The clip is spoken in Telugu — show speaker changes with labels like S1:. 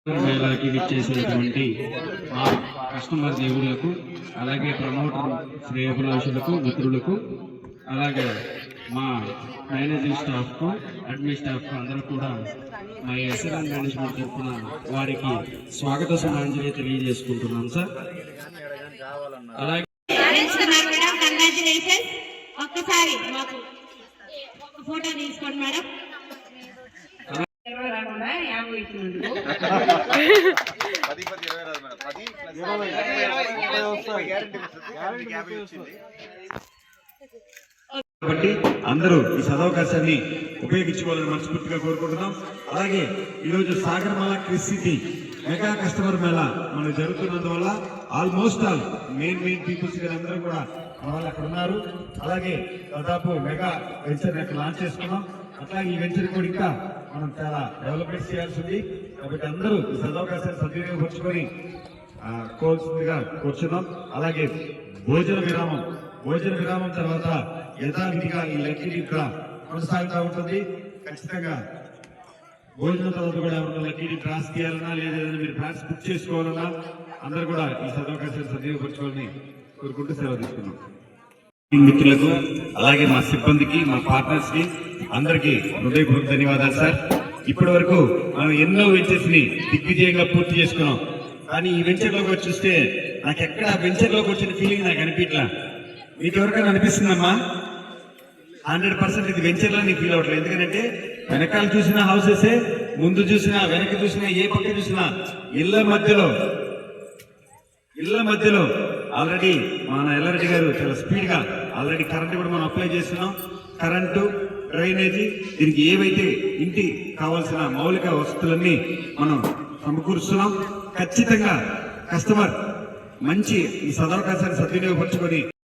S1: మేళాకి విచ్చేసినటువంటి మా కస్టమర్ దేవుళ్లకు, అలాగే ప్రమోటర్ శ్రేయభిలాషులకు, మిత్రులకు, అలాగే మా మేనేజింగ్ స్టాఫ్కు, అడ్మిన్ స్టాఫ్కు అందరూ కూడా మా ఎస్ఎల్ఎన్ మేనేజ్మెంట్ తరఫున వారికి స్వాగత సమాంజలి తెలియజేసుకుంటున్నాం సార్. అలాగే
S2: ఒక్కసారి మాకు ఫోటో తీసుకోండి మేడం.
S3: కాబట్టి అందరూ ఈ సదవకాశాన్ని ఉపయోగించుకోవాలని మనస్ఫూర్తిగా కోరుకుంటున్నాం. అలాగే ఈరోజు Sagarmala Chris city mega customer Mela మనకు జరుగుతున్నందువల్ల ఆల్మోస్ట్ ఆల్ మెయిన్ పీపుల్స్ అందరూ కూడా వాళ్ళు అక్కడ ఉన్నారు. అలాగే దాదాపు మెగా వెంచర్ లాంచ్ చేసుకున్నాం. అట్లాగే ఈ వెంచర్ కూడా ఇంకా మనం చాలా డెవలప్మెంట్ చేయాల్సి ఉంది. కాబట్టి అందరూ ఈ సదవకాశాన్ని సద్వినియోగపరుచుకొని కోల్సిందిగా కూర్చున్నాం. అలాగే భోజన విరామం తర్వాత యథావిధిగా ఈ లక్కీ కూడా కొనసాగుతూ ఉంటుంది. ఖచ్చితంగా భోజనం తర్వాత కూడా ఎవరైనా లక్కీ డ్రాస్ తీయాలన్నా లేదా మీరు డ్రాస్ బుక్ చేసుకోవాలన్నా అందరూ కూడా ఈ సదవకాశాన్ని సద్వినియోగపరచుకోవాలని కోరుకుంటూ సెలవు తీసుకున్నాం. మిత్రులకు, అలాగే మా సిబ్బందికి, మా పార్ట్నర్స్ కి అందరికీ హృదయపూర్వక ధన్యవాదాలు సార్. ఇప్పటి వరకు మనం ఎన్నో వెంచర్స్ ని దిగ్విజయంగా పూర్తి చేసుకున్నాం. కానీ ఈ వెంచర్ లోకి వచ్చి చూస్తే నాకు ఎక్కడ వెంచర్ లోకి వచ్చిన ఫీలింగ్ నాకు అనిపించలా. మీకు ఎవరికైనా అనిపిస్తుందమ్మా? 100% ఇది వెంచర్ లా నీకు ఫీల్ అవ్వట్లేదు. ఎందుకంటే వెనకాల చూసిన హౌసెస్, ముందు చూసినా, వెనక చూసినా, ఏ పక్క చూసినా ఇళ్ల మధ్యలో ఆల్రెడీ మన ఎల్లారెడ్డి గారు చాలా స్పీడ్ గా ఆల్రెడీ కరెంట్ కూడా మనం అప్లై చేస్తున్నాం. కరెంటు, డ్రైనేజీ, దీనికి ఏవైతే ఇంటి కావాల్సిన మౌలిక వసతులన్నీ మనం సమకూరుస్తున్నాం. ఖచ్చితంగా కస్టమర్ మంచి ఈ సదవకాశాన్ని సద్వినియోగపరచుకొని